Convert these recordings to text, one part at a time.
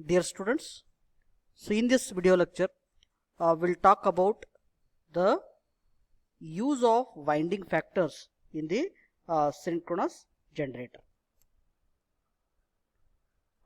Dear students, so in this video lecture we'll talk about the use of winding factors in the synchronous generator.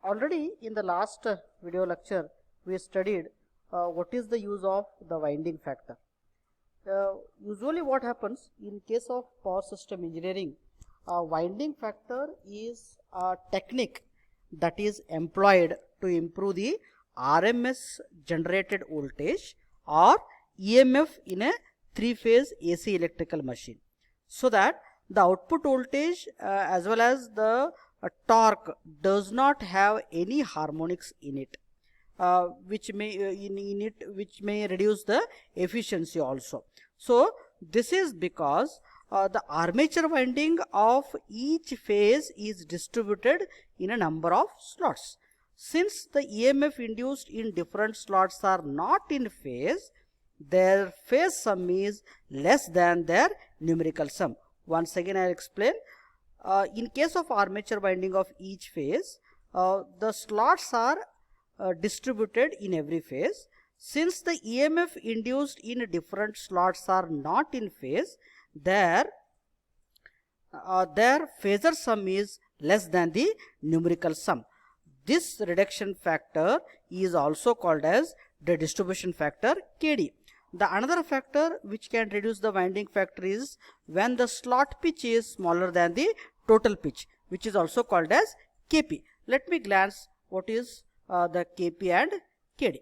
Already in the last video lecture we studied what is the use of the winding factor. Usually what happens in case of power system engineering, winding factor is a technique that is employed to improve the RMS generated voltage or EMF in a three-phase AC electrical machine, so that the output voltage as well as the torque does not have any harmonics in it, which may reduce the efficiency also. So this is because the armature winding of each phase is distributed in a number of slots. Since the EMF induced in different slots are not in phase, their phase sum is less than their numerical sum. Once again I will explain. In case of armature winding of each phase, the slots are distributed in every phase. Since the EMF induced in different slots are not in phase, their phasor sum is less than the numerical sum. This reduction factor is also called as the distribution factor KD. The another factor which can reduce the winding factor is when the slot pitch is smaller than the total pitch, which is also called as KP. Let me glance what is the KP and KD.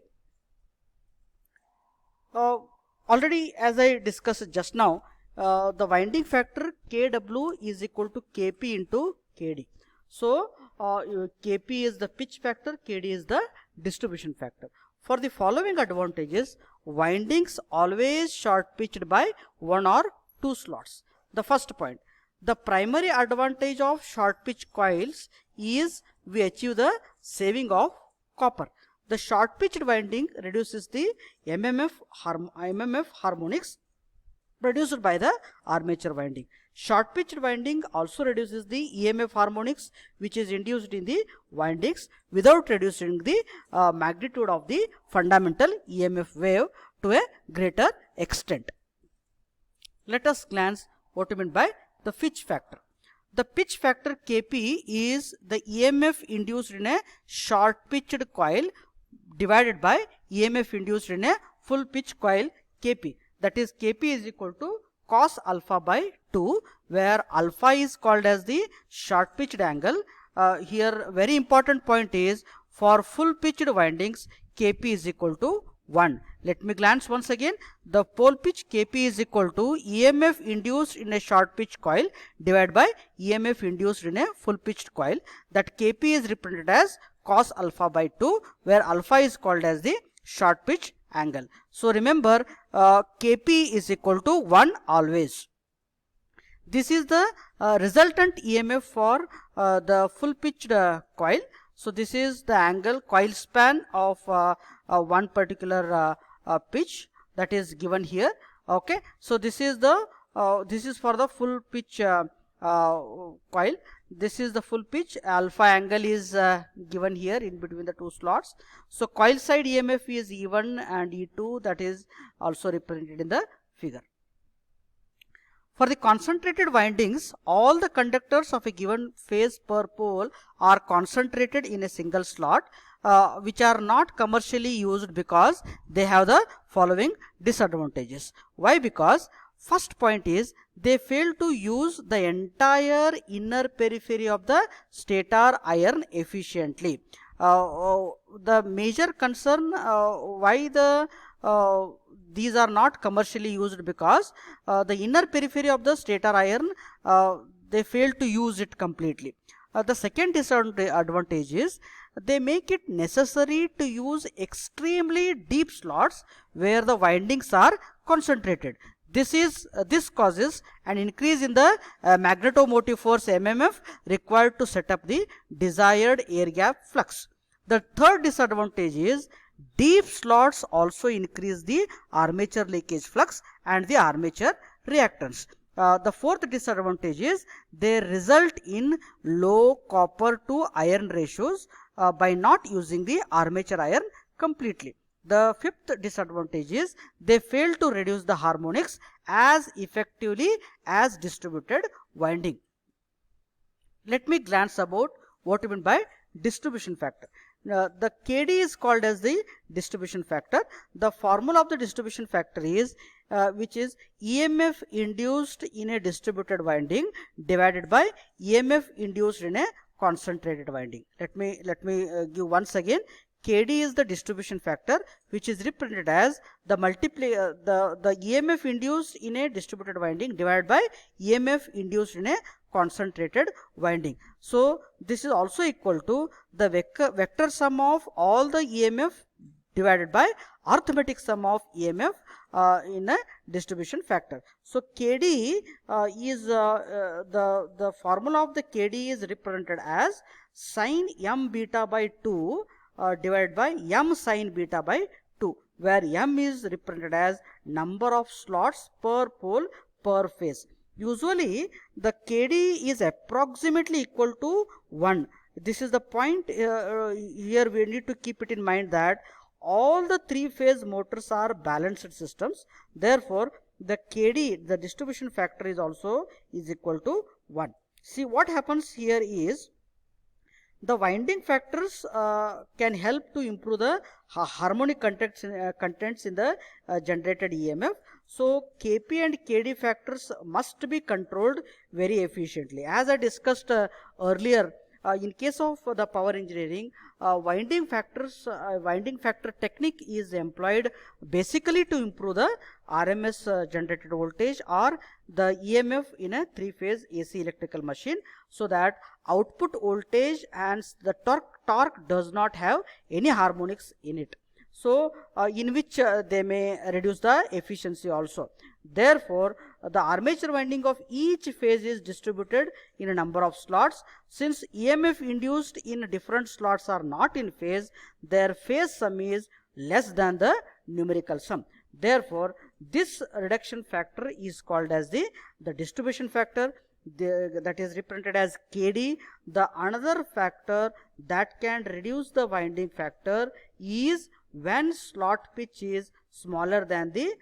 Already as I discussed just now, the winding factor Kw is equal to Kp into Kd. So Kp is the pitch factor, Kd is the distribution factor. For the following advantages, windings always short pitched by one or two slots. The first point, the primary advantage of short pitch coils is we achieve the saving of copper. The short pitched winding reduces the MMF harmonics produced by the armature winding. Short pitched winding also reduces the EMF harmonics which is induced in the windings without reducing the magnitude of the fundamental EMF wave to a greater extent. Let us glance what we mean by the pitch factor. The pitch factor Kp is the EMF induced in a short pitched coil divided by EMF induced in a full pitch coil Kp. That is, Kp is equal to cos alpha by 2, where alpha is called as the short pitched angle. Here very important point is for full pitched windings Kp is equal to 1. Let me glance once again. The pole pitch Kp is equal to EMF induced in a short pitch coil divided by EMF induced in a full pitched coil. That Kp is represented as cos alpha by 2, where alpha is called as the short pitch angle. So remember, Kp is equal to 1 always. This is the resultant EMF for the full pitched coil. So this is the angle coil span of one particular pitch that is given here. Okay, so this is the this is for the full pitch coil. This is the full pitch. Alpha angle is given here in between the two slots. So coil side EMF is E1 and E2, that is also represented in the figure. For the concentrated windings, all the conductors of a given phase per pole are concentrated in a single slot, which are not commercially used because they have the following disadvantages. Why? Because first point is they fail to use the entire inner periphery of the stator iron efficiently. The major concern why these are not commercially used, because the inner periphery of the stator iron they fail to use it completely. The second disadvantage is they make it necessary to use extremely deep slots where the windings are concentrated. This causes an increase in the magnetomotive force MMF required to set up the desired air gap flux. The third disadvantage is deep slots also increase the armature leakage flux and the armature reactance. The fourth disadvantage is they result in low copper to iron ratios, by not using the armature iron completely. The fifth disadvantage is they fail to reduce the harmonics as effectively as distributed winding. Let me glance about what you mean by distribution factor. The Kd is called as the distribution factor. The formula of the distribution factor is which is EMF induced in a distributed winding divided by EMF induced in a concentrated winding. Let me give once again. Kd is the distribution factor, which is represented as the the EMF induced in a distributed winding divided by EMF induced in a concentrated winding. So this is also equal to the vector sum of all the EMF divided by arithmetic sum of EMF in a distribution factor. So Kd is the formula of the Kd is represented as sin m beta by 2 divided by m sin beta by 2, where m is represented as number of slots per pole per phase. Usually the Kd is approximately equal to 1. This is the point here we need to keep it in mind that all the 3-phase motors are balanced systems. Therefore, the Kd, the distribution factor, is also is equal to 1. See what happens here is the winding factors can help to improve the harmonic contents in the generated EMF. So Kp and Kd factors must be controlled very efficiently. As I discussed earlier, in case of the power engineering, winding factor technique is employed basically to improve the RMS generated voltage or the EMF in a 3-phase AC electrical machine, so that output voltage and the torque does not have any harmonics in it. So in which they may reduce the efficiency also. Therefore, the armature winding of each phase is distributed in a number of slots. Since EMF induced in different slots are not in phase, their phase sum is less than the numerical sum. Therefore, this reduction factor is called as the distribution factor. That is represented as Kd. The another factor that can reduce the winding factor is when slot pitch is smaller than the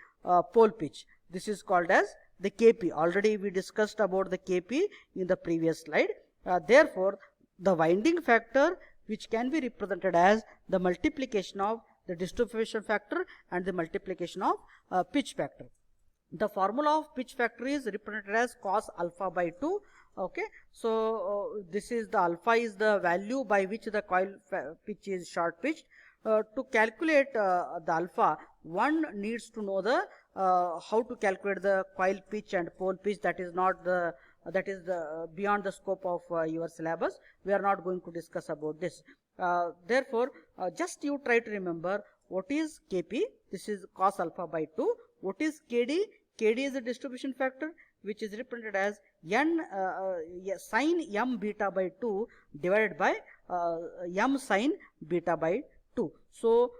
pole pitch. This is called as the Kp. Already we discussed about the Kp in the previous slide. Therefore, the winding factor, which can be represented as the multiplication of the distribution factor and the multiplication of pitch factor. The formula of pitch factor is represented as cos alpha by 2. Okay, so this is the alpha is the value by which the coil pitch is short pitched. To calculate the alpha, one needs to know the how to calculate the coil pitch and pole pitch. That is not the beyond the scope of your syllabus. We are not going to discuss about this. Therefore, just you try to remember what is Kp. This is cos alpha by 2. What is Kd? Kd is the distribution factor, which is represented as n sin m beta by 2 divided by m sin beta by 2. So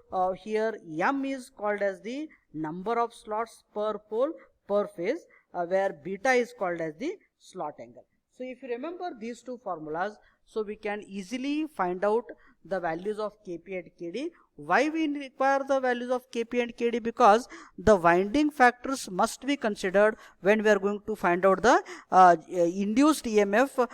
here m is called as the number of slots per pole per phase, where beta is called as the slot angle. So if you remember these two formulas, so we can easily find out the values of Kp and Kd. Why we require the values of Kp and Kd? Because the winding factors must be considered when we are going to find out the induced EMF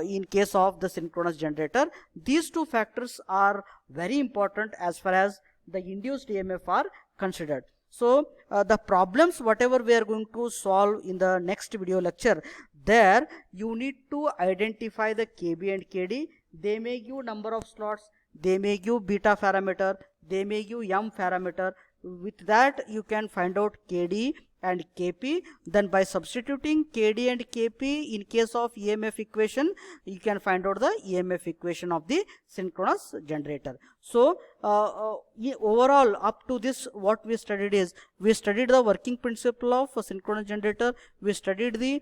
in case of the synchronous generator. These two factors are very important as far as the induced EMF are considered. So the problems whatever we are going to solve in the next video lecture, there you need to identify the Kb and Kd. They may give number of slots, they may give beta parameter, they may give m parameter. With that you can find out Kd and Kp. Then by substituting Kd and Kp in case of EMF equation, you can find out the EMF equation of the synchronous generator. So overall up to this what we studied is, we studied the working principle of a synchronous generator, we studied the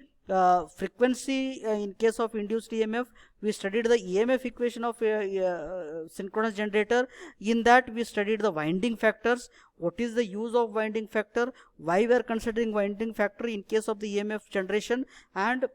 frequency in case of induced EMF, we studied the EMF equation of synchronous generator. In that we studied the winding factors, what is the use of winding factor, why we are considering winding factor in case of the EMF generation, and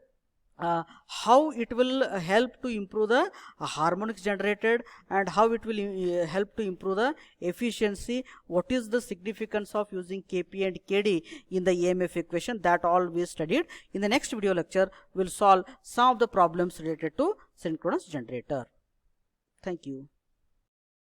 how it will help to improve the harmonics generated, and how it will help to improve the efficiency, what is the significance of using Kp and Kd in the EMF equation, that all we studied. In the next video lecture we'll solve some of the problems related to synchronous generator. Thank you.